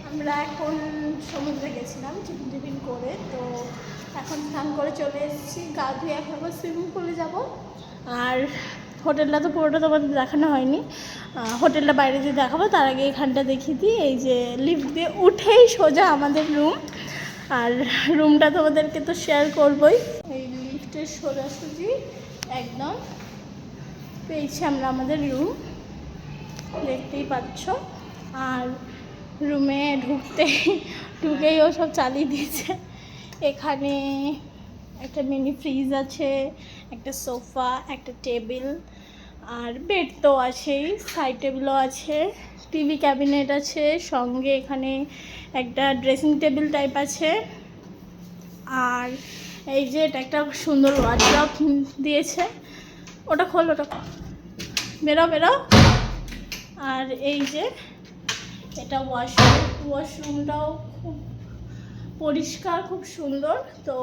আমরা এখন সমুদ্রে গেছিলাম টিফিন করে, তো এখন স্নান করে চলে এসেছি। গা ধুয়ে এখন আবার সুইমিং পুলে যাব। আর হোটেলটা তো পুরোটা তোমাদের দেখানো হয়নি, হোটেলটা বাইরে দিয়ে দেখাবো। তার আগে এখানটা দেখিয়ে দিই, এই যে লিফট দিয়ে উঠেই সোজা আমাদের রুম। আর রুমটা তোমাদেরকে তো শেয়ার করবই। এই লিফটের সোজাসুজি একদম পেয়েছি আমরা আমাদের রুম, দেখতেই পাচ্ছ। আর রুমে ঢুকেই ও সব চালিয়ে দিয়েছে। এখানে একটা মিনি ফ্রিজ আছে, একটা সোফা, একটা টেবিল, আর বেড তো আছেই, সাইড টেবিলও আছে, টিভি ক্যাবিনেট আছে, সঙ্গে এখানে একটা ড্রেসিং টেবিল টাইপ আছে। আর এই যে এটা একটা সুন্দর ওয়ার্ড্রপ দিয়েছে, ওটা খোল, ওটা বেরো বেরো। আর এই যে এটা ওয়াশরুমটাও খুব পরিষ্কার, খুব সুন্দর। তো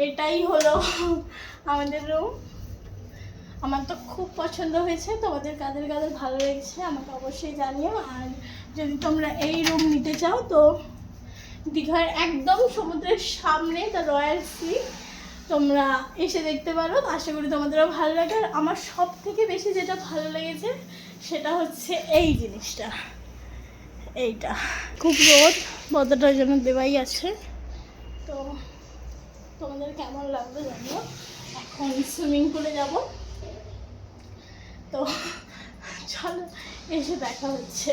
এটাই হলো আমাদের রুম। আমার তো খুব পছন্দ হয়েছে। তোমাদের কাদের কাদের ভালো লেগেছে আমাকে অবশ্যই জানিও। আর যদি তোমরা এই রুম নিতে চাও তো দীঘার একদম সমুদ্রের সামনে দ্য রয়্যাল সি, তোমরা এসে দেখতে পারো। আশা করি তোমাদেরও ভালো লাগে। আর আমার সব থেকে বেশি যেটা ভালো লেগেছে সেটা হচ্ছে এই জিনিসটা, এইটা। খুব রোদ, বদরটার জন্য দেওয়াই আছে। তো তোমাদের কেমন লাগবে জানিও। এখন সুইমিং পুলে যাব, তো চলো এসে দেখা হচ্ছে।